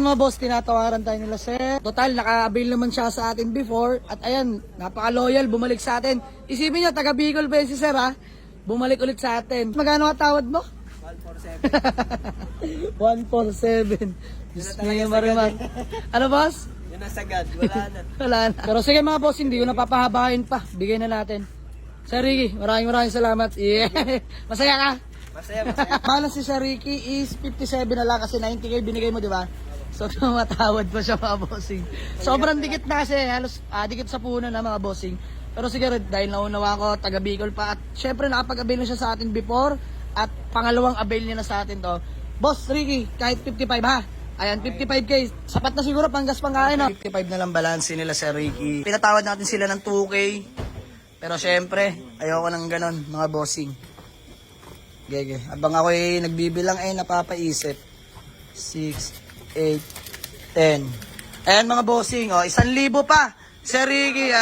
Ayan mga boss, tinatawaran tayo nila sir. Total, naka-avail naman siya sa atin before. At ayan, napaka-loyal, bumalik sa atin. Isipin nyo, taga Bicol pa yun si sir ha. Bumalik ulit sa atin. Magkano ka tawad mo? 147. 147. Diyos niya mariman. Ano boss? Yun ang sagad, wala na. Wala na. Pero sige mga boss, hindi ko napapahabain pa. Bigay na natin. Sir Ricky, maraming salamat. Yeah. Masaya ka? Masaya. Balance si Sir Ricky is 57 na lang kasi 90k binigay mo, di ba? So, tumatawad pa siya mga bossing. Sobrang dikit na kasi, halos dikit sa puno na mga bossing. Pero sige, dahil naunawa ko, taga Bicol pa. At syempre, nakapag-avail na siya sa atin before. At pangalawang avail niya na sa atin to. Boss Ricky, kahit 55 ha. Ayan, 55k. Sapat na siguro, panggas pangkain no? 55 na lang balance nila Sir Ricky. Pinatawad natin sila ng 2k. Pero syempre, ayoko nang ganon, mga bossing. Gege. Abang ako nagbibilang napapaisip. 6, 8, 10. Ayan mga bossing, 1,000 pa. Sir Ricky.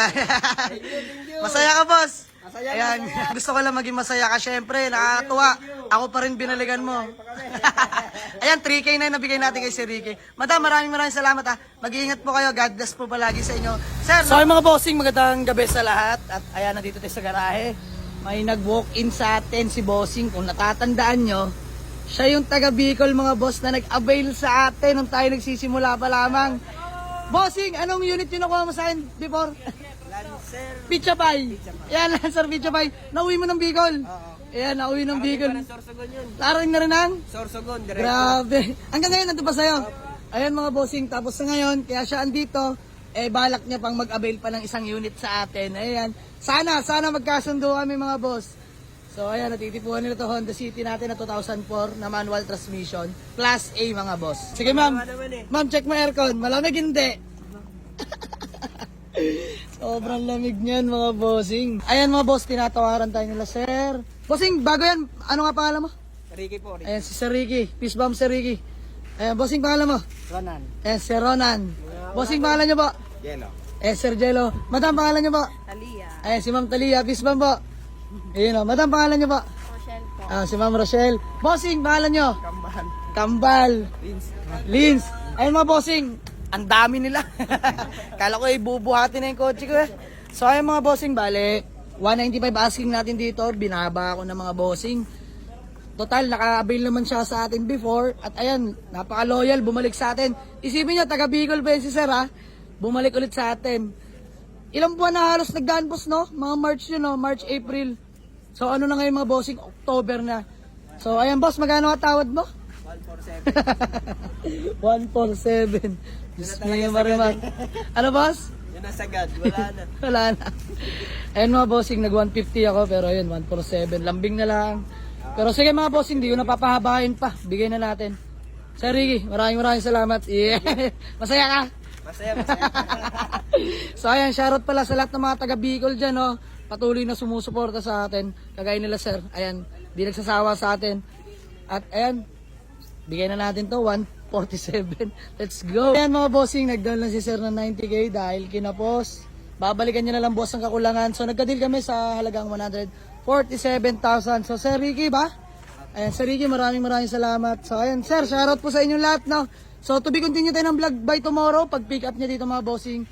Masaya ka, boss? Masaya. Ayan, gusto ko lang maging masaya ka. Syempre, nakakatuwa. Ako pa rin binaligan mo. Ayan, 3K na nabigay natin kay Sir Ricky. Madam, maraming salamat ha. Mag-iingat po kayo. God bless po palagi sa inyo. Sir, so mga bossing, magandang gabi sa lahat. At ayan, nandito tayo sa garahe. May nag-walk-in sa atin si bossing. Kung natatandaan nyo, siya yung taga Bicol mga boss na nag-avail sa atin nung tayo nagsisimula pa lamang. Bossing, anong unit yung nakuha mo sa akin before? Lancer. Pizza Pie. Yan, Lancer Pizza Pie. Nauwi mo ng Bicol. Ayan, nauwi ng Bicol. Sorsogon yun. Larating na rin ang? Sorsogon, diretso. Grabe. Hanggang ngayon, nandun pa sa'yo. Ayan mga bossing, tapos sa ngayon, kaya siya andito, balak niya pang mag-avail pa ng isang unit sa atin. Ayan. Sana magkasundo kami mga boss. So ayan, natitipuhan nila to Honda City natin na 2004 na manual transmission. Class A mga boss. Sige ma'am. Ma'am, check mo aircon. Malamig hindi. Sobrang lamig niyan mga bossing. Ayan mga boss, tinatawaran tayo nila sir. Bossing, bago yan, ano nga pangalan mo? Ricky po. Ayan si Sir Ricky. Peace bomb Sir Ricky. Ayan, bossing pangalan mo? Ronan. Ayan, Sir Ronan. Bossing pangalan niyo po? Yellow. Sir Jello. Madam, pangalan niyo po? Talia. Ayan, si Ma'am Talia. Peace bomb po. Ayun o. Madam, pangalan niyo po? Rochelle po. Si Ma'am Rochelle. Bossing, pangalan niyo? Kambal. Kambal. Vince. Lins. Ayun mga bossing. Ang dami nila. Kala ko bubuhatin na yung kotse ko So ayun mga bossing, bale, 195 asking natin dito. Binaba ako ng mga bossing. Total, naka-avail naman siya sa atin before. At ayan, napaka-loyal, bumalik sa atin. Isipin nyo, taga Bicol pa yun si sir ha. Bumalik ulit sa atin. Ilang buwan na halos nagdaan boss no? Mga March yun no? March, April. So ano na ngayon mga bossing? October na. So ayan boss, magkano ka tawad mo? 147. 147. Diyos niya mariman. Ano boss? Yun ang sagad, wala na. Wala na. Ayun mga bossing, nag 150 ako pero ayun, 147. Lambing na lang. Pero sige mga bossing, hindi ko napapahabain pa. Bigay na natin. Sir Ricky, maraming salamat. Yeah. Masaya ka? Masaya. So ayan, shoutout pala sa lahat ng mga taga Bicol dyan, no? Patuloy na sumusuporta sa atin. Kagaya nila sir, ayan, di nagsasawa sa atin. At ayan, bigay na natin to, 147. Let's go. Ayan mga bossing, nag-down lang si sir ng 90k dahil kinapos. Babalikan niya na lang boss ang kakulangan. So nagka-deal kami sa halagang 147,000. So Sir Ricky ba? Ayan, Sir Ricky, maraming salamat. So ayan, sir, shoutout po sa inyong lahat, no? So to be continue tayo ng vlog by tomorrow. Pag pick up niya dito mga bossing.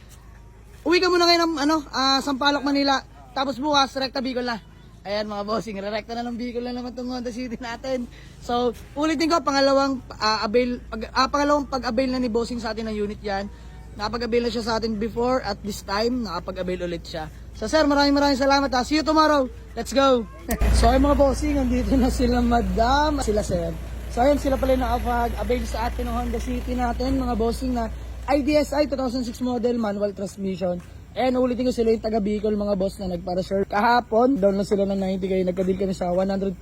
Uwi ka muna ngayon ng Sampaloc, Manila. Tapos bukas, rekta Bicol na. Ayan mga bossing, re-rekta na ng Bicol na naman itong Honda City natin. So ulitin ko, pangalawang pag-avail na ni bossing sa atin ng unit yan. Nakapag-avail na siya sa atin before, at this time, nakapag-avail ulit siya. So sir, maraming salamat ha. See you tomorrow. Let's go. So ay mga bossing, nandito na sila madam, sila sir. So ayun, sila pala nakapag-avail sa atin ng Honda City natin, mga bossing na IDSI 2006 model, manual transmission. And ulitin ko, sila yung taga Bicol mga boss na nagpa-reserve. Kahapon, down lang sila ng 90k, nagka-deal kami sa 147.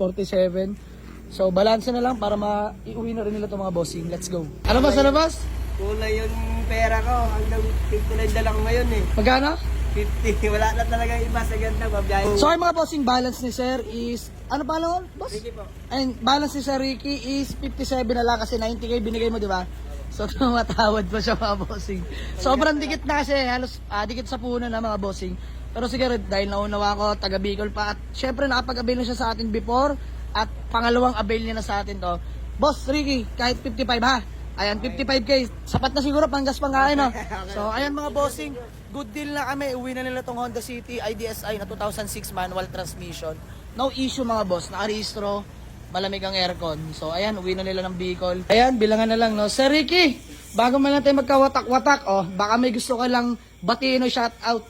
So balance na lang para maiuwi na rin nila itong mga bossing. Let's go. Ano ba sa labas? Kulay yung pera ko, hanggang 59 na lang ngayon eh. Magkano? 50, wala na talaga iba sa ganda, babiyahe. So ay mga bossing, balance ni sir is, ano pa lang boss? Ricky po. And balance ni Sir Ricky is 57 na lang kasi 90k binigay mo, di ba? So tumatawad pa siya mga bossing. Sobrang dikit na kasi, halos dikit sa puno na mga bossing. Pero sige, dahil naunawa ko, taga Bicol pa. At syempre nakapag-avail na siya sa atin before. At pangalawang avail niya na sa atin to. Boss Ricky, kahit 55 ha. Ayan, 55K. Sapat na siguro panggas pangkain, no? So, ayan mga bossing. Good deal na kami. Uwi na nila tong Honda City IDSI na 2006 manual transmission. No issue mga boss. Nakarehistro. Malamig ang aircon. So, ayan, uwi na nila ng Bicol. Ayan, bilangan na lang, no? Sir Ricky, bago man natin magkawatak-watak, oh, baka may gusto ka lang batiin o shout out.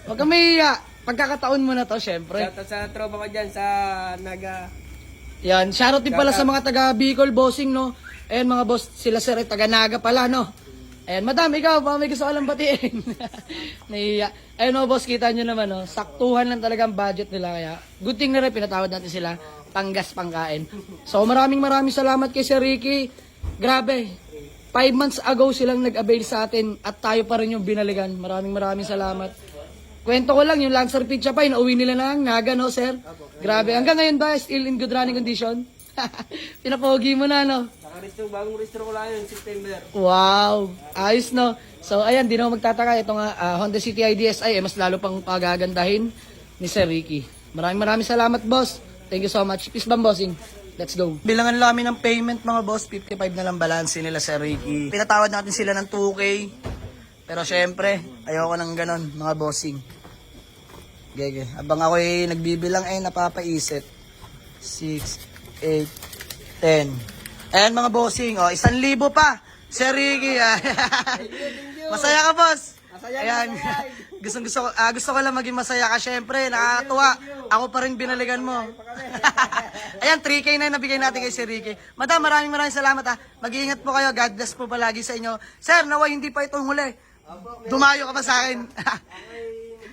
Huwag ka mahiya. Pagkakataon mo na to, syempre. Shoutout sa tropa ko dyan sa Naga. Yan, shoutout din pala sa mga taga Bicol bossing, no? Ayan mga boss, sila sir ay taga Naga pala, no? Ayan, madam, ikaw, baka may gusto ka lang batiin. Nahiya. Ayan mga boss, kita nyo naman, no? Saktuhan lang talaga ang budget nila, kaya good thing na rin, pinatawad natin sila, panggas pangkain. So maraming salamat kay Sir Ricky. Grabe, 5 months ago silang nag-avail sa atin at tayo pa rin yung binaligan. Maraming salamat. Kwento ko lang, yung Lancer Pizza pa, inuwi nila na ang Naga, no, sir? Grabe. Hanggang ngayon ba, still in good running condition? Pinapogi mo na, no? Bagong restro ko lang yun, September. Wow. Ayos, no? So, ayan, di na ako magtataka. Ito nga, Honda City IDSI, mas lalo pang pagagandahin ni Sir Ricky. Maraming salamat, boss. Thank you so much. Peace bomb, bossing. Let's go. Bilangan namin ng payment, mga boss. 55 na lang balance nila, Sir Ricky. Pinatawad natin sila ng 2K. Pero syempre, ayoko nang ganon, mga bossing. Gege. Abang ako nagbibilang napapaisip. 6, 8, 10. Ayan mga bossing, 1,000 pa. Sir Ricky. Masaya ka, boss. Ayan. Gusto ko lang maging masaya ka. Syempre, nakakatuwa. Ako pa rin binaligan mo. Ayan, 3K na nabigay natin kay Sir Ricky. Madam, maraming salamat ha. Mag-iingat po kayo. God bless po palagi sa inyo. Sir, nawa hindi pa itong huli. Dumayo ka pa sa akin.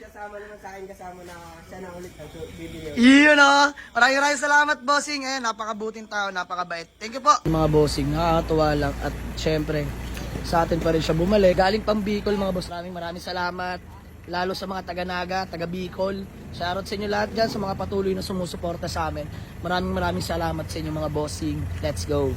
Kasama naman sa akin, kasama na siya na ulit ang video. Iyon o. Maraming salamat, bossing. Ayan, napakabuting tao, napakabait. Thank you po. Mga bossing, nakakatuwa lang. At syempre, sa atin pa rin siya bumalik. Galing pang Bicol, mga boss. Maraming salamat. Lalo sa mga taga-Naga, taga-Bicol. Shoutout sa inyo lahat dyan, sa mga patuloy na sumusuporta sa amin. Maraming salamat sa inyo mga bossing. Let's go.